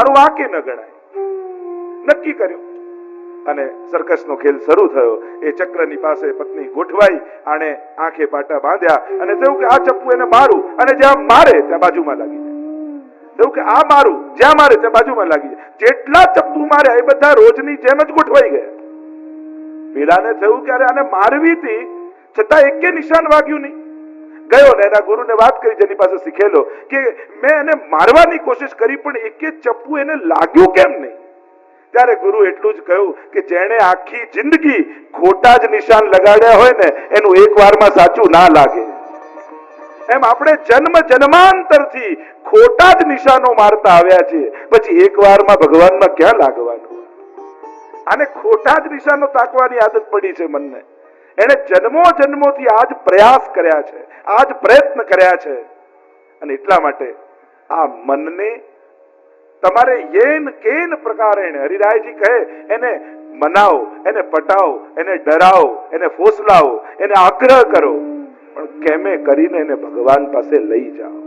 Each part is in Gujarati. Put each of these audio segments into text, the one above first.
તારું વાંકે ન ગણાય. નક્કી કર્યું અને સર્કસનો ખેલ શરૂ થયો. એ ચક્રની પાસે પત્ની ગોઠવાઈ, આણે આંખે પાટા બાંધ્યા અને થયું કે આ ચપ્પુ એને મારું અને જ્યાં મારે ત્યાં બાજુમાં લાગી જાય. થયું કે આ મારું, જ્યાં મારે ત્યાં બાજુમાં લાગી જાય. જેટલા ચપ્પુ માર્યા એ બધા રોજની જેમ જ ગોઠવાઈ ગયા. પેલાને થયું કે અરે આને મારવી હતી છતાં એકે નિશાન વાગ્યું નહીં. ગયો ને એના ગુરુને વાત કરી જેની પાસે શીખેલો કે મેં એને મારવાની કોશિશ કરી પણ એકે ચપ્પુ એને લાગ્યું કેમ નહીં. ત્યારે ગુરુ એટલું જ કહ્યું કે જેણે આખી જિંદગી ખોટા જ નિશાન લગાડ્યા હોય ને એનું એક વારમાં સાચું ના લાગે. એમ આપણે જન્મ જન્માંતરથી ખોટા જ નિશાનો મારતા આવ્યા છીએ, પછી એક વારમાં ભગવાનમાં ક્યાં લાગવાનું? આને ખોટા જ નિશાનો તાકવાની આદત પડી છે મનને. એને જન્મો જન્મોથી આજ પ્રયાસ કર્યા છે, આજ પ્રયત્ન કર્યા છે. અને એટલા માટે આ મનને તમારે યેન કેન પ્રકારે, હરિરાયજી કહે, એને મનાવો, એને પટાવો, એને ડરાવો, એને ફોસલાવો, એને આગ્રહ કરો, પણ કેમે કરીને એને ભગવાન પાસે લઈ જાઓ.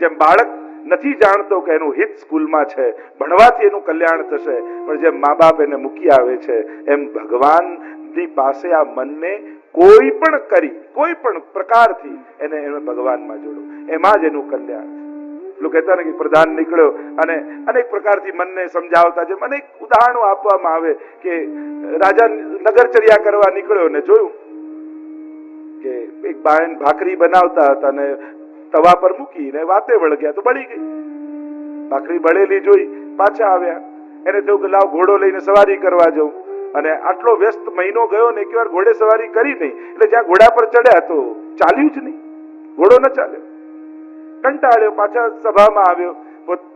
જેમ બાળક નથી જાણતો કે એનું હિત સ્કૂલમાં છે, ભણવાથી એનું કલ્યાણ થશે, પણ જેમ મા બાપ એને મૂકી આવે છે એમ ભગવાનની પાસે આ મનને કોઈ પણ કરી, કોઈ પણ પ્રકારથી એને ભગવાનમાં જોડો, એમાં જ એનું કલ્યાણ. લોકો કહેતા ને કે પ્રધાન નીકળ્યો અને અનેક પ્રકારથી મનને સમજાવતા, જેમ અનેક ઉદાહરણો આપવામાં આવે કે રાજા નગરચર્યા કરવા નીકળ્યો ને જોયું કે એક બાયન ભાખરી બનાવતા હતા ને તવા પર મૂકીને વાતે વળગ્યા તો બળી ગઈ. ભાખરી બળેલી જોઈ પાછા આવ્યા. એને થયું કે લાવ ઘોડો લઈને સવારી કરવા જાઉં. અને આટલો વ્યસ્ત મહિનો ગયો ને એકવાર ઘોડે સવારી કરી નહીં, એટલે જ્યાં ઘોડા પર ચડ્યા તો ચાલ્યું જ નહીં, ઘોડો ન ચાલ્યો. કંટાળ્યો, પાછા સભામાં આવ્યો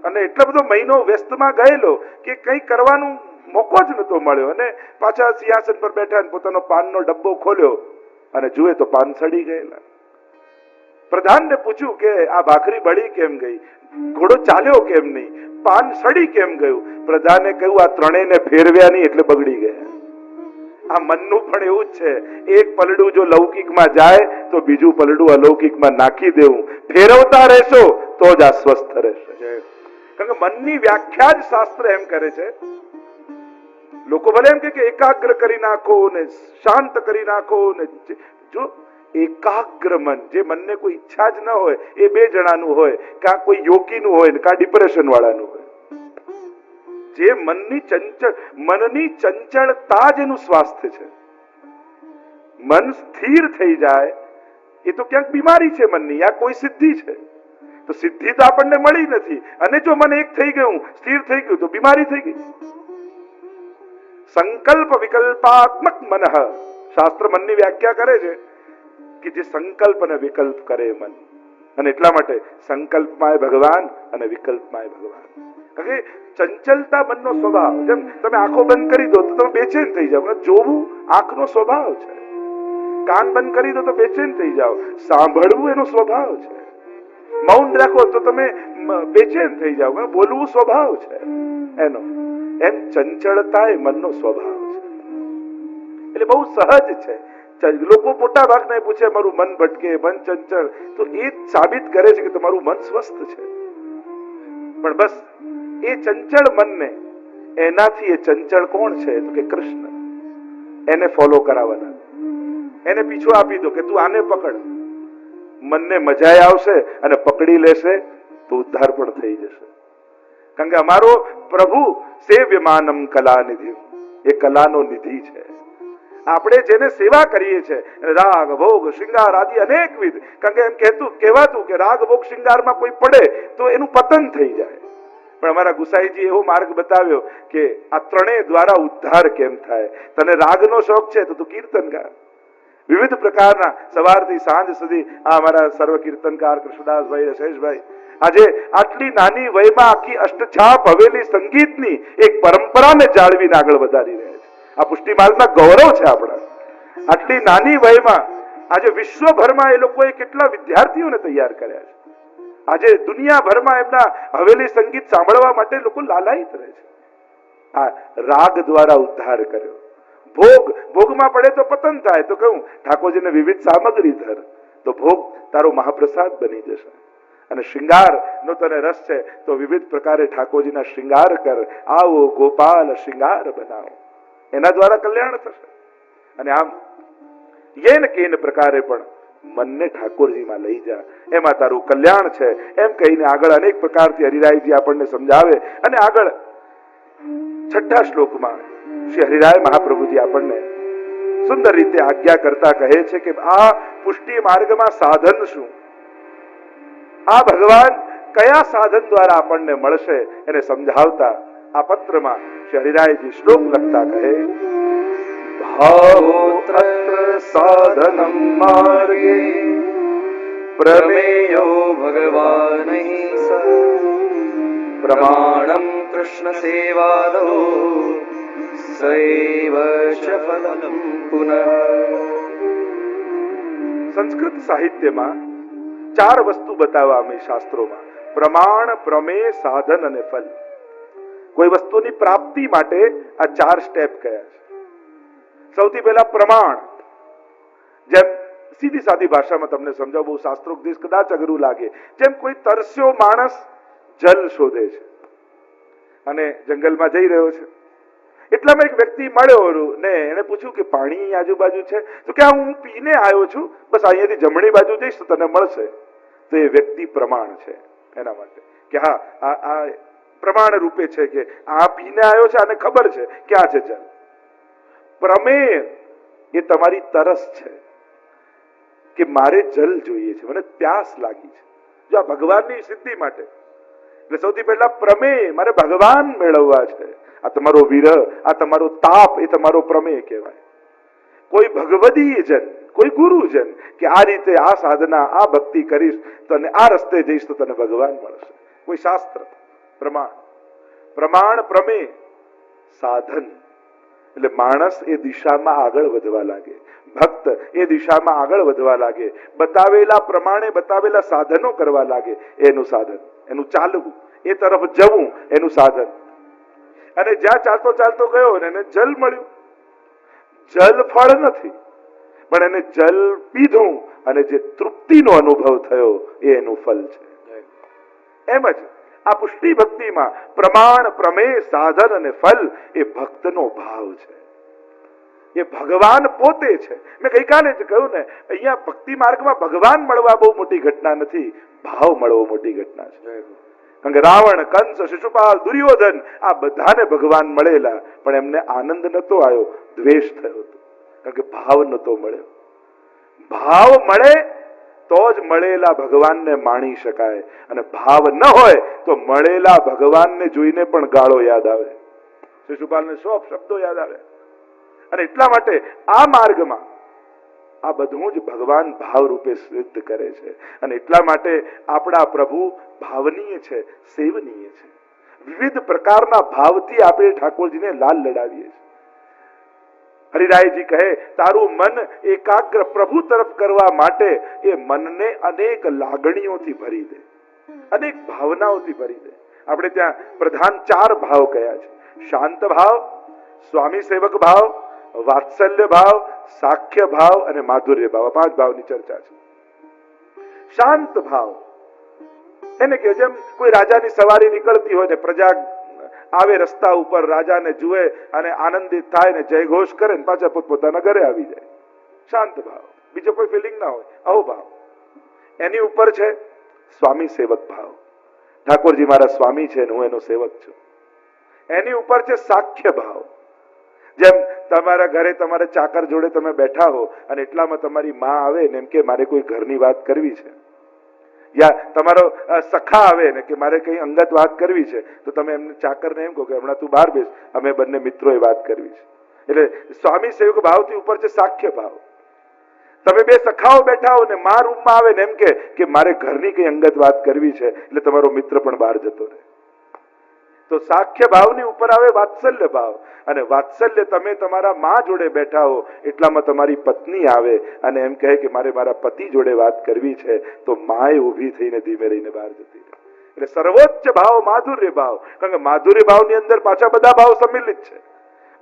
અને એટલો બધો મહિનો વ્યસ્તમાં ગયેલો કે કંઈ કરવાનું મોકો જ નતો મળ્યો. અને પાછા સિંહાસન પર બેઠા અને પોતાનો પાનનો ડબ્બો ખોલ્યો અને જુએ તો પાન સડી ગયેલા. પ્રધાનને પૂછ્યું કે આ ભાખરી બળી કેમ ગઈ, ઘોડો ચાલ્યો કેમ નહીં, પાન સડી કેમ ગયું? પ્રધાને કહ્યું આ ત્રણેયને ફેરવ્યા નહીં એટલે બગડી ગયા. આ મનનું પણ એવું જ છે. એક પલડું જો લૌકિકમાં જાય તો બીજું પલડું અલૌકિકમાં નાખી દેવું. ફેરવતા રહેશો તો જ આ સ્વસ્થ રહેશે. કારણ કે મનની વ્યાખ્યા જ શાસ્ત્ર એમ કરે છે. લોકો ભલે એમ કે એકાગ્ર કરી નાખો ને શાંત કરી નાખો ને, જો એકાગ્ર મન, જે મનને કોઈ ઈચ્છા જ ન હોય, એ બે જણાનું હોય, કાં કોઈ યોગીનું હોય ને કાં ડિપ્રેશન વાળાનું હોય. જે મનની ચંચળતા જ એનું સ્વાસ્થ્ય છે. મન સ્થિર થઈ જાય એ તો ક્યાંક બીમારી છે મનની, આ કોઈ સિદ્ધિ છે. તો સિદ્ધિ તો આપણને મળી નથી, અને જો મન એક થઈ ગયું, સ્થિર થઈ ગયું તો બીમારી થઈ ગઈ. સંકલ્પ વિકલ્પાત્મક મન, શાસ્ત્ર મનની વ્યાખ્યા કરે છે કે જે સંકલ્પ અને વિકલ્પ કરે મન. અને એટલા માટે સંકલ્પમાં ભગવાન અને વિકલ્પમાં ભગવાન. કારણ કે ચંચલતા મનનો સ્વભાવ. જેમ તમે આંખો બંધ કરી દો તો તમે બેચેન થઈ જાઓ, જોવું આંખનો સ્વભાવ છે. કાન બંધ કરી દો તો બેચેન થઈ જાઓ, સાંભળવું એનો સ્વભાવ છે. મૌન રાખો તો તમે બેચેન થઈ જાઓ, બોલવું સ્વભાવ છે એનો. એમ ચંચળતા એ મનનો સ્વભાવ છે. એટલે બહુ સહજ છે. લોકો મોટા ભાગને પૂછે મારું મન ભટકે, મન ચંચળ, તો એ સાબિત કરે છે કે તમારું મન સ્વસ્થ છે. પણ બસ એ ચંચળ મનને, એનાથી એ ચંચળ કોણ છે તો કે કૃષ્ણ. એને ફોલો કરાવવાના, એને પીછો આપી દો કે તું આને પકડ. મનને મજા આવશે અને પકડી લેશે તો ઉદ્ધાર પણ થઈ જશે. કારણ કે અમારો પ્રભુ સેવ્યમાનમ કલાનિધિ, એ કલાનો નિધિ છે. આપણે જેને સેવા કરીએ છીએ, રાગ ભોગ શૃંગાર આદિ અનેકવિધ. કારણ કે એમ કહેવાતું કે રાગ ભોગ શૃંગારમાં કોઈ પડે તો એનું પતન થઈ જાય. પણ અમારા ગુસાઈજી એવો માર્ગ બતાવ્યો કે આ ત્રણેય દ્વારા ઉદ્ધાર કેમ થાય. તને રાગનો શોખ છે તો તું કીર્તન ગા. વિવિધ પ્રકારના સવારથી સાંજ સુધી આ અમારા સર્વ કીર્તનકાર કૃષ્ણદાસભાઈ, રશેષભાઈ આજે આટલી નાની વયમાં આખી અષ્ટછાપ હવેલી સંગીતની એક પરંપરાને જાળવીને આગળ વધારી રહ્યા છે. આ પુષ્ટિમાર્ગના ગૌરવ છે આપણા. આટલી નાની વયમાં આજે વિશ્વભરમાં એ લોકોએ કેટલા વિદ્યાર્થીઓને તૈયાર કર્યા છે. આજે દુનિયાભરમાં એમના હવેલી સંગીત સાંભળવા માટે લોકો લાલાયિત રહે છે. આ રાગ દ્વારા ઉદ્ધાર કર્યો. ભોગમાં પડે તો પતન થાય. તો કહું ઠાકોરજીને વિવિધ સામગ્રી ધર તો ભોગ તારો મહાપ્રસાદ બની જશે. અને શ્રૃંગાર નો તને રસ છે તો વિવિધ પ્રકારે ઠાકોરજીના શ્રૃંગાર કર. આવો ગોપાલ શ્રૃંગાર બનાવો, એના દ્વારા કલ્યાણ થશે. અને આમ યેન કેન પ્રકારે પણ મનને ઠાકોરજીમાં લઈ જા, એમાં તારું કલ્યાણ છે. એમ કહીને આગળ અનેક પ્રકારથી હરિરાયજી આપણને સમજાવે. અને આગળ 6ઠ્ઠા શ્લોકમાં શ્રી હરિરાય મહાપ્રભુજી આપણને સુંદર રીતે આજ્ઞા કરતા કહે છે કે આ પુષ્ટિ માર્ગમાં સાધન શું, આ ભગવાન કયા સાધન દ્વારા આપણને મળશે એને સમજાવતા આ પત્રમાં શ્રી હરિરાયજી શ્લોક લખતા કહે, ભાવોત્ર સાધનમ માર્ગે પ્રમેયો ભગવાનૈ સ પ્રમાણમ કૃષ્ણ સેવાનો સૈવ ચ ફલમ પુનઃ. સંસ્કૃત સાહિત્યમાં 4 વસ્તુ બતાવવા અમે શાસ્ત્રોમાં: પ્રમાણ, પ્રમેય, સાધન અને ફલ. કોઈ વસ્તુની પ્રાપ્તિ માટે આ 4 સ્ટેપ કયા છે. સૌથી પહેલા પ્રમાણ. જેમ સીધી સાદી ભાષામાં તમને સમજાવું, બહુ શાસ્ત્રોક્તિ કદાચ અઘરું લાગે. જેમ કોઈ તરસ્યો માણસ જલ શોધે છે અને જંગલમાં જઈ રહ્યો છે, એટલામાં એક વ્યક્તિ મળ્યો ને એને પૂછ્યું કે પાણી આજુબાજુ છે? તો કે હું પીને આવ્યો છું, બસ અહીંયાથી જમણી બાજુ જઈશ તો તને મળશે. તો એ વ્યક્તિ પ્રમાણ છે એના માટે કે હા, આ પ્રમાણ રૂપે છે કે આ પીને આવ્યો છે, આને ખબર છે ક્યાં છે જલ. પ્રમેય એ તમારી તરસ છે કે મારે જલ જોઈએ છે, મને પ્યાસ લાગી છે. જો આ ભગવાનની સિદ્ધિ માટે, એટલે સૌથી પહેલા પ્રમેય, મારે ભગવાન મેળવવા છે. આ તમારો વિરહ, આ તમારો તાપ, એ તમારો પ્રમેય કહેવાય. કોઈ ભગવદીય જન, કોઈ ગુરુજન કે આ રીતે આ સાધના, આ ભક્તિ કરીશ તો આ રસ્તે જઈશ તો તને ભગવાન મળશે. કોઈ શાસ્ત્ર, પ્રમાણ. પ્રમાણ, પ્રમેય, સાધન. એટલે માણસ એ દિશામાં આગળ વધવા લાગે, ભક્ત એ દિશામાં આગળ વધવા લાગે, બતાવેલા પ્રમાણે બતાવેલા સાધનો કરવા લાગે, એનું સાધન. એનું ચાલવું, એ તરફ જવું, એનું સાધન. અને જ્યાં ચાલતો ચાલતો ગયો ને એને જલ મળ્યું. જલ ફળ નથી, પણ એને જલ પીધું અને જે તૃપ્તિનો અનુભવ થયો એ એનું ફલ છે. એમ જ આ પુષ્ટિ ભક્તિમાં પ્રમાણ, પ્રમેય, સાધન અને ફલ એ ભક્તનો ભાવ છે. એ ભગવાન પોતે છે. મેં ગઈકાલે જ કહ્યું ને, અહીંયા ભક્તિ માર્ગમાં ભગવાન મળવા બહુ મોટી ઘટના નથી, ભાવ મળવો મોટી ઘટના છે. કારણ કે રાવણ, કંસ, શિશુપાલ, દુર્યોધન આ બધાને ભગવાન મળેલા, પણ એમને આનંદ નતો આવ્યો, દ્વેષ થયો હતો. કારણ કે ભાવ નતો મળ્યો. ભાવ મળે તો જ મળેલા ભગવાનને માણી શકાય, અને ભાવ ન હોય તો મળેલા ભગવાનને જોઈને પણ ગાળો યાદ આવે. શિશુપાલને 100 શબ્દો યાદ આવે. અને એટલા માટે આ માર્ગમાં આ બધું જ ભગવાન ભાવ રૂપે સિદ્ધ કરે છે. અને એટલા માટે આપણા પ્રભુ ભાવનીય છે, સેવનીય છે. વિવિધ પ્રકારના ભાવથી આપણે ઠાકોરજીને લાલ લડાવીએ છીએ. હરિરાયજી કહે, તારું મન એકાગ્ર પ્રભુ તરફ કરવા માટે એ મનને અનેક લાગણીઓથી ભરી દે, અનેક ભાવનાઓથી ભરી દે. આપણે ત્યાં પ્રધાન 4 ભાવ કયા છે: શાંત ભાવ, સ્વામી સેવક ભાવ, વાત્સલ્ય ભાવ, સાખ્ય ભાવ અને માધુર્ય ભાવ. 5 ભાવની ચર્ચા છે. શાંત ભાવ એને કે જેમ કોઈ રાજાની સવારી નીકળતી હોય ને પ્રજા આવે રસ્તા ઉપર, રાજાને જુએ અને આનંદિત થાય ને જયઘોષ કરે ને પાછા પોતપોતાના ઘરે આવી જાય. શાંત ભાવ, બીજો કોઈ ફિલિંગ ના હોય, આવો ભાવ. એની ઉપર છે સ્વામી સેવક ભાવ. ઠાકોરજી મારા સ્વામી છે ને હું એનો સેવક છું. એની ઉપર છે સાખ્ય ભાવ. જેમ તમારા ઘરે તમારા ચાકર જોડે તમે બેઠા હો અને એટલામાં તમારી માં આવે ને એમ કે મારે કોઈ ઘરની વાત કરવી છે, યા તમારો સખા આવે ને કે મારે કઈ અંગત વાત કરવી છે, તો તમે એમને ચાકરને એમ કહો કે હમણાં તું બહાર બેસ, અમે બંને મિત્રોએ વાત કરવી છે. એટલે સ્વામી સેવક ભાવથી ઉપર છે સાખ્ય ભાવ. તમે 2 સખાઓ બેઠા હો ને માં રૂમમાં આવે ને એમ કે મારે ઘરની કઈ અંગત વાત કરવી છે, એટલે તમારો મિત્ર પણ બહાર જતો રહે. તો સાખ્ય ભાવની ઉપર આવે વાત્સલ્ય ભાવ. અને વાત્સલ્ય તમે તમારા માં જોડે બેઠા હો એટલામાં તમારી પત્ની આવે અને એમ કહે કે મારે મારા પતિ જોડે વાત કરવી છે, તો માએ ઊભી થઈને ધીમે રહીને બહાર જતી રહે. એટલે સર્વોચ્ચ ભાવ માધુર્ય ભાવ. કારણ કે માધુર્ય ભાવની અંદર પાછા બધા ભાવ સંમિલિત છે.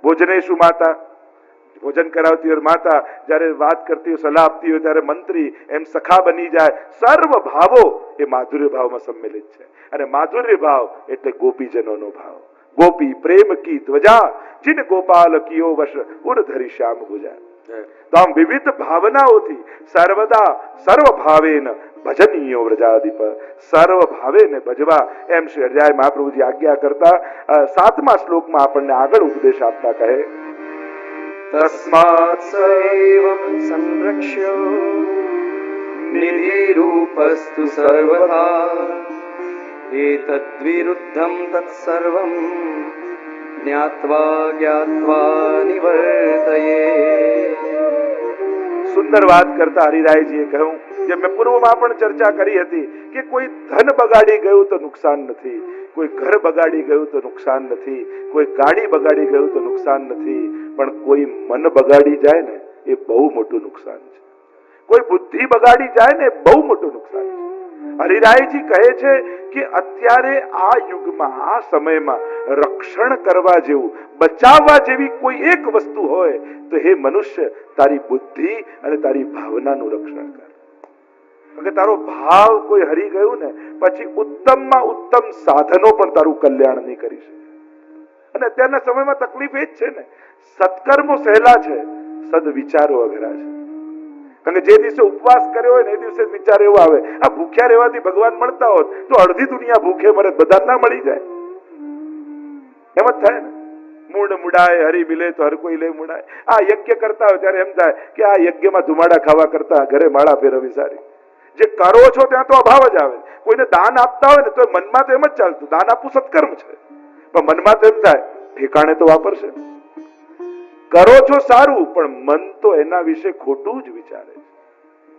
ભોજનેશુ માતા, ભોજન કરાવતી હોય માતા, જ્યારે વાત કરતી હોય, સલાહ આપતી હોય ત્યારે મંત્રી, એમ સખા બની જાય. સર્વ ભાવો એ માધુર્ય ભાવમાં સંમેલિત છે. અને માધુર્ય ભાવ એટલે ગોપીજનોનો ભાવ. ગોપી પ્રેમ કી ધ્વજા, જીન ગોપાલ કિયો વશ ઉર ધરી શ્યામ ગુજા. તો આમ વિવિધ ભાવનાઓથી સર્વદા સર્વ ભાવેન ભજનીયો વ્રજાધિપ, સર્વ ભાવેને ભજવા એમ શ્રી હરિરાય મહાપ્રભુજી આજ્ઞા કરતા 7મા શ્લોકમાં આપણને આગળ ઉપદેશ આપતા કહે, તસ્માત્ સૈવં સંરક્ષ્ય નિધિરૂપસ્તુ સર્વથા એતદ્વિરુદ્ધં તત્સર્વં જ્ઞાત્વા જ્ઞાત્વા નિવર્તયે. સુંદર વાત કરતા હરિરાયજીએ કહ્યું, જે મેં પૂર્વમાં પણ ચર્ચા કરી હતી કે કોઈ ધન બગાડી ગયું તો નુકસાન નથી, કોઈ ઘર બગાડી ગયું તો નુકસાન નથી, કોઈ ગાડી બગાડી ગયું તો નુકસાન નથી, પણ કોઈ મન બગાડી જાય ને એ બહુ મોટું નુકસાન છે. કોઈ બુદ્ધિ બગાડી જાય ને બહુ મોટું નુકસાન છે. હરિરાયજી કહે છે કે અત્યારે આ યુગમાં, આ સમયમાં રક્ષણ કરવા જેવું, બચાવવા જેવી કોઈ એક વસ્તુ હોય તો હે મનુષ્ય, તારી બુદ્ધિ અને તારી ભાવનાનું રક્ષણ કર. કારણ કે તારો ભાવ કોઈ હરી ગયું ને પછી ઉત્તમમાં ઉત્તમ સાધનો પણ તારું કલ્યાણ નહીં કરી શકે. અને અત્યારના સમયમાં તકલીફ એ જ છે ને, સત્કર્મો સહેલા છે, સદવિચારો અઘરા છે. કારણ કે જે દિવસે ઉપવાસ કર્યો હોય ને એ દિવસે વિચાર એવો આવે, આ ભૂખ્યા રહેવાથી ભગવાન મળતા હોત તો અડધી દુનિયા ભૂખે મરે, બધા ના મળી જાય. એમ જ થાય ને, મૂળ મુડાય હરી મિલે તો હર કોઈ લે મુડાય. આ યજ્ઞ કરતા હોય ત્યારે એમ થાય કે આ યજ્ઞમાં ધુમાડા ખાવા કરતા ઘરે માળા ફેરવવી સારી. જે કરો છો ત્યાં તો અભાવ જ આવે. કોઈને દાન આપતા હોય ને તો મનમાં તો એમ જ ચાલતું, દાન આપવું સત્કર્મ છે, પણ મનમાં તો એમ થાય ઠેકાણે તો વાપરશે. કરો છો સારું, પણ મન તો એના વિશે ખોટું જ વિચારે છે.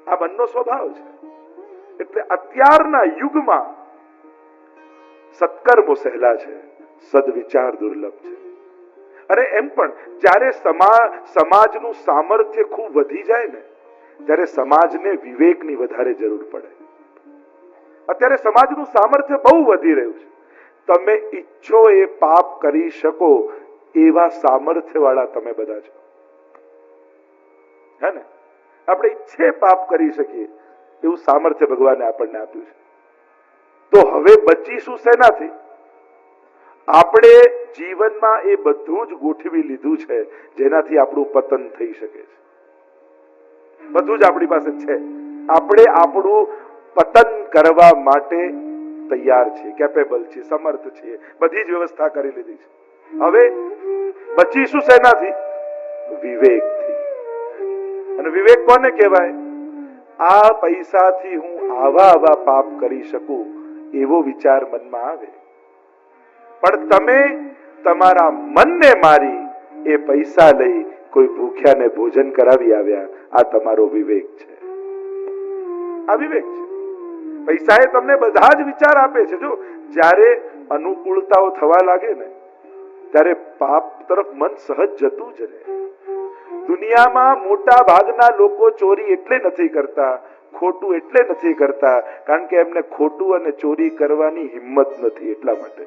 આ મનનો સ્વભાવ છે. એટલે અત્યારના યુગમાં સત્કર્મો સહેલા છે, સદવિચાર દુર્લભ છે. અને એમ પણ જ્યારે સમાજનું સામર્થ્ય ખૂબ વધી જાય ને ત્યારે સમાજને વિવેકની વધારે જરૂર પડે. અત્યારે સમાજનું સામર્થ્ય બહુ વધી રહ્યું છે. તમે ઈચ્છો એ પાપ કરી શકો એવા સામર્થ્ય વાળા તમે બધા છો, હે ને? આપણે ઈચ્છે પાપ કરી શકીએ એવું સામર્થ્ય ભગવાને આપણને આપ્યું છે. તો હવે બચીશું શેનાથી? આપણે જીવનમાં એ બધું જ ગોઠવી લીધું છે જેનાથી આપણું પતન થઈ શકે છે. બધું જ આપણી પાસે છે. આપણે આપણું પતન કરવા માટે તૈયાર છીએ, કેપેબલ છીએ, સમર્થ છીએ, બધી જ વ્યવસ્થા કરી લીધી છે. હવે બચીશું શેનાથી? વિવેકથી. અને વિવેક કોને કહેવાય? આ પૈસાથી હું આવા પાપ કરી શકું એવો વિચાર મનમાં આવે, પણ તમે તમારા મનને મારી એ પૈસા લઈ કોઈ ભૂખ્યાને ભોજન કરાવી આવ્યા, આ તમારો વિવેક છે. આ વિવેક છે. પૈસા એ તમને બધા જ વિચાર આપે છે. જો જ્યારે અનુકૂળતાઓ થવા લાગે ને ત્યારે પાપ તરફ મન સહજ જતું જ રહે. દુનિયામાં મોટા ભાગના લોકો ચોરી એટલે નથી કરતા, ખોટું એટલે નથી કરતા કારણ કે એમને ખોટું અને ચોરી કરવાની હિંમત નથી. એટલા માટે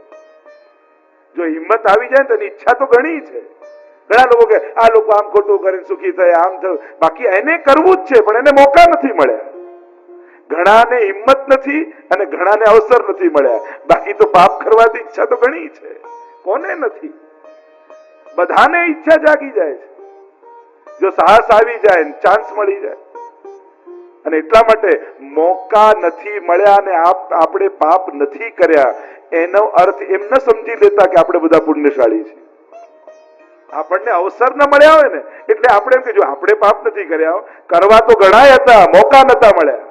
જો હિંમત આવી જાય તો એની ઈચ્છા તો ઘણી છે. ઘણા લોકો કે આ લોકો આમ ખોટું કરીને સુખી થાય, આમ થયું, બાકી એને કરવું જ છે પણ એને મોકા નથી મળ્યા. ઘણાને હિંમત નથી અને ઘણાને અવસર નથી મળ્યા. બાકી તો પાપ કરવાની ઈચ્છા તો ઘણી છે. કોને નથી? બધાને ઈચ્છા જાગી જાય છે જો સાહસ આવી જાય, ચાન્સ મળી જાય. અને એટલા માટે મોકા નથી મળ્યા અને આપણે પાપ નથી કર્યા એનો અર્થ એમ ન સમજી લેતા કે આપણે બધા પુણ્યશાળી છીએ. આપણને અવસર ન મળ્યા હોય ને એટલે આપણે એમ કે જો આપણે પાપ નથી કર્યા, કરવા તો ઘણાય હતા, મોકા નતા મળ્યા.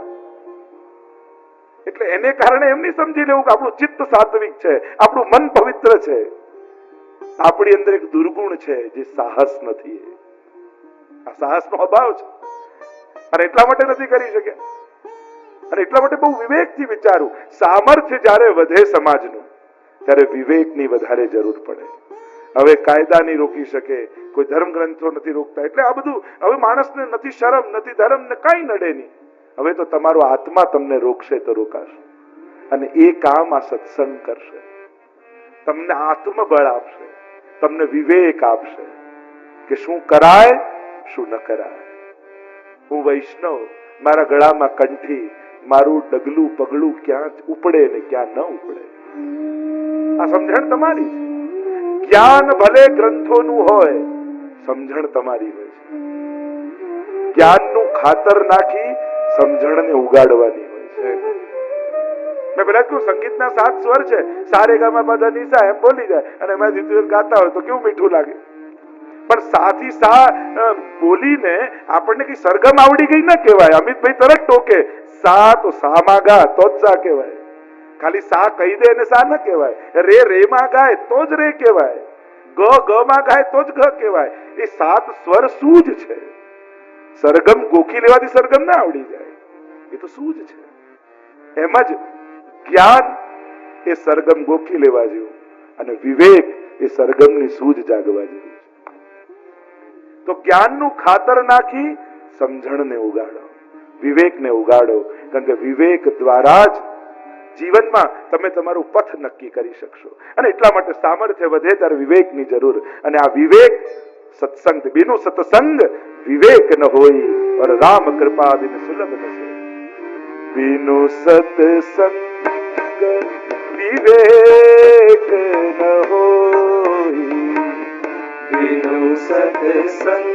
એટલે એને કારણે એમ નહીં સમજી લેવું કે આપણું ચિત્ત સાત્વિક છે, આપણું મન પવિત્ર છે. આપણી અંદર એક દુર્ગુણ છે જે સાહસ નથી. આ સાહસનો અભાવ છે અને એટલા માટે નથી કરી શક્યા. અને એટલા માટે બહુ વિવેકથી વિચારું. સામર્થ્ય જ્યારે વધે સમાજનું ત્યારે વિવેકની વધારે જરૂર પડે. હવે કાયદા નહીં રોકી શકે, કોઈ ધર્મ ગ્રંથો નથી રોકતા, એટલે આ બધું હવે માણસને નથી શરમ, નથી ધર્મ ને કઈ નડે નહીં. હવે તો તમારો આત્મા તમને રોકશે તો રોકાશે. અને એ કામ આ સત્સંગ કરશે, તમને આત્મબળ આપશે, તમને વિવેક આપશે કે શું કરાય શું ન કરાય. હું વૈષ્ણવ, મારા ગળામાં કંઠી, મારું ડગલું પગલું ક્યાં ઉપડે ને ક્યાં ન ઉપડે. આ સમજણ તમારી છે. જ્ઞાન ભલે ગ્રંથોનું હોય, સમજણ તમારી હોય છે. જ્ઞાનનું ખાતર નાખી સમજણને ઉગાડવાની હોય છે. મેં પેલા કહ્યું, સંગીતના 7 સ્વર છે, સારે ગામા પધા નિસા એમ બોલી જાય અને એમાં જીતુભાઈ ગાતા હોય તો કેવું મીઠું લાગે. પણ સાથી સા બોલીને આપણને કઈ સરગમ આવડી ગઈ ન કહેવાય. અમિતભાઈ તરત ટોકે, સા તો સામાં ગા તો જ સા કહેવાય. ખાલી સા કહી દે અને સા ન કહેવાય. રે માં ગાય તો જ રે કહેવાય. ગ માં ગાય તો જ ગ કહેવાય. એ 7 સ્વર સૂજ છે. સરગમ ગોખી લેવાથી સરગમ ના આવડી જાય, એ તો સૂજ છે. એમ જ જ્ઞાન એ સરગમ ગોખી લેવા જેવું અને વિવેક એ સરગમની સૂજ જાગવા જેવું છે. તો જ્ઞાનનું ખાતર નાખી સમજણને ઉગાડો, વિવેકને ઉગાડો. કારણ કે વિવેક દ્વારા જ જીવનમાં તમે તમારું પથ નક્કી કરી શકશો. અને એટલા માટે સામર્થ્ય વધે ત્યારે વિવેકની જરૂર. અને આ વિવેક સત્સંગ, બિनु સત્સંગ વિવેક ન હોય, और राम कृपा बिन सुलभ न सोई. बिनु सत्संग विवेक न होई, बिनु सत्संग